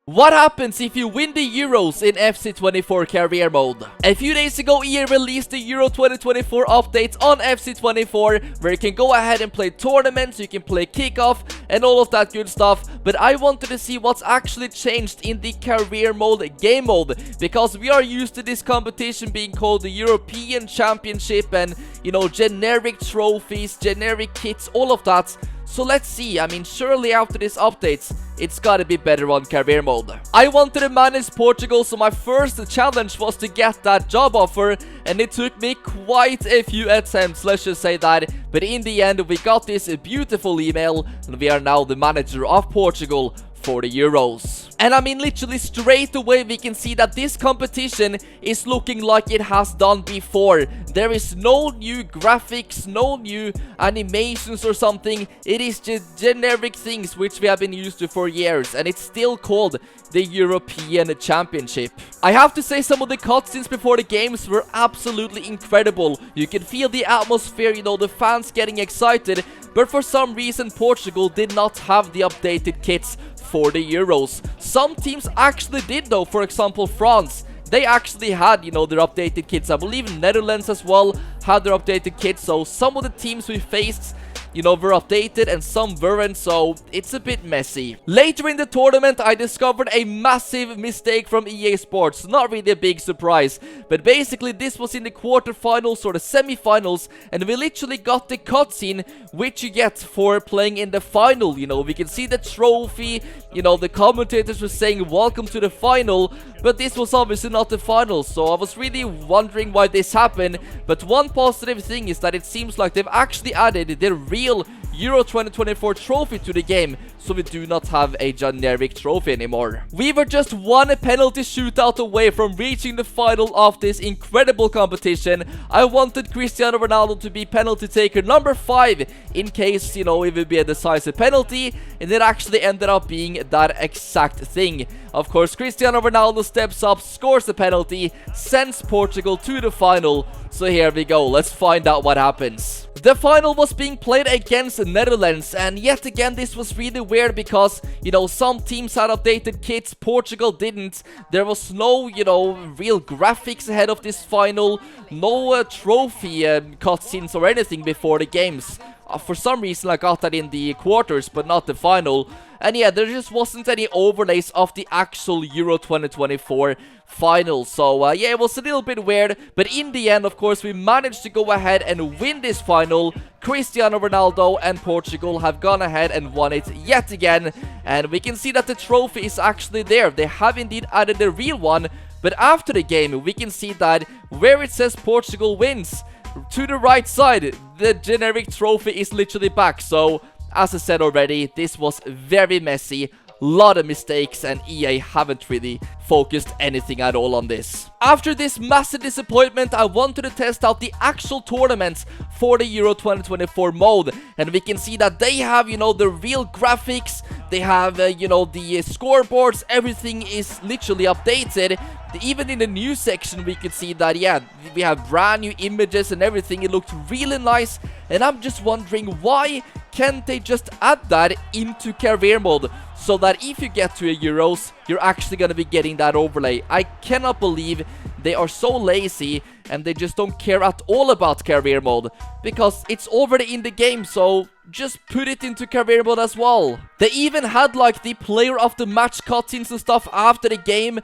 What happens if you win the Euros in FC24 career mode? A few days ago, EA released the Euro 2024 update on FC24, where you can go ahead and play tournaments, you can play kickoff, and all of that good stuff. But I wanted to see what's actually changed in the career mode, game mode, because we are used to this competition being called the European Championship and, you know, generic trophies, generic kits, all of that. So let's see. I mean, surely after this update, it's gotta be better on career mode. I wanted to manage Portugal, so my first challenge was to get that job offer, and it took me quite a few attempts, let's just say that. But in the end, we got this beautiful email, and we are now the manager of Portugal for the Euros. And I mean, literally straight away we can see that this competition is looking like it has done before. There is no new graphics, no new animations or something. It is just generic things which we have been used to for years, and it's still called the European Championship. I have to say, some of the cutscenes before the games were absolutely incredible. You can feel the atmosphere, you know, the fans getting excited, but for some reason Portugal did not have the updated kits for the Euros. Some teams actually did though. For example, France, they actually had, you know, their updated kits. I believe Netherlands as well had their updated kits. So some of the teams we faced, you know, were updated and some weren't, so it's a bit messy. Later in the tournament, I discovered a massive mistake from EA Sports. Not really a big surprise, but basically this was in the quarterfinals or the semi-finals, and we literally got the cutscene which you get for playing in the final. You know, we can see the trophy, you know, the commentators were saying welcome to the final, but this was obviously not the final, so I was really wondering why this happened. But one positive thing is that it seems like they've actually added the real Euro 2024 trophy to the game, so we do not have a generic trophy anymore. We were just one penalty shootout away from reaching the final of this incredible competition. I wanted Cristiano Ronaldo to be penalty taker number 5 in case, you know, it would be a decisive penalty, and it actually ended up being that exact thing. Of course, Cristiano Ronaldo steps up, scores the penalty, sends Portugal to the final. So here we go, let's find out what happens. The final was being played against the Netherlands, and yet again this was really weird because, you know, some teams had updated kits, Portugal didn't. There was no, you know, real graphics ahead of this final, no trophy cutscenes or anything before the games. For some reason I got that in the quarters but not the final. And yeah, there just wasn't any overlays of the actual Euro 2024 final. So yeah, it was a little bit weird, but in the end, of course, we managed to go ahead and win this final. Cristiano Ronaldo and Portugal have gone ahead and won it yet again, and we can see that the trophy is actually there. They have indeed added the real one, but after the game we can see that where it says Portugal wins, to the right side, the generic trophy is literally back. So as I said already, this was very messy, lot of mistakes, and EA haven't really focused anything at all on this. After this massive disappointment, I wanted to test out the actual tournaments for the Euro 2024 mode, and we can see that they have, you know, the real graphics, they have, you know, the scoreboards, everything is literally updated. Even in the news section we could see that, yeah, we have brand new images and everything. It looked really nice, and I'm just wondering, why can't they just add that into career mode, so that if you get to a Euros, you're actually gonna be getting that overlay? I cannot believe they are so lazy and they just don't care at all about career mode, because it's already in the game, so just put it into career mode as well. They even had like the player of the match cutscenes and stuff after the game.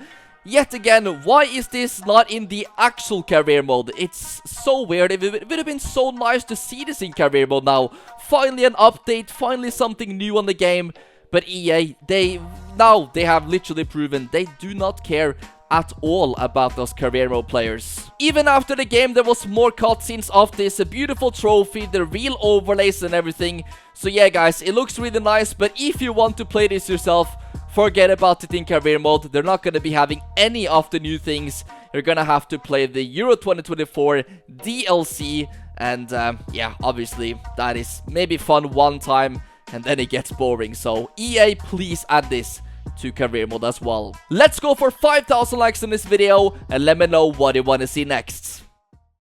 Yet again, why is this not in the actual career mode? It's so weird. It would have been so nice to see this in career mode now. Finally an update, finally something new on the game. But EA, they have literally proven they do not care at all about those career mode players. Even after the game, there was more cutscenes of this beautiful trophy, the real overlays and everything. So yeah guys, it looks really nice, but if you want to play this yourself, forget about it in career mode. They're not going to be having any of the new things. You're going to have to play the Euro 2024 DLC. And yeah, obviously that is maybe fun one time, and then it gets boring. So EA, please add this to career mode as well. Let's go for 5,000 likes on this video, and let me know what you want to see next.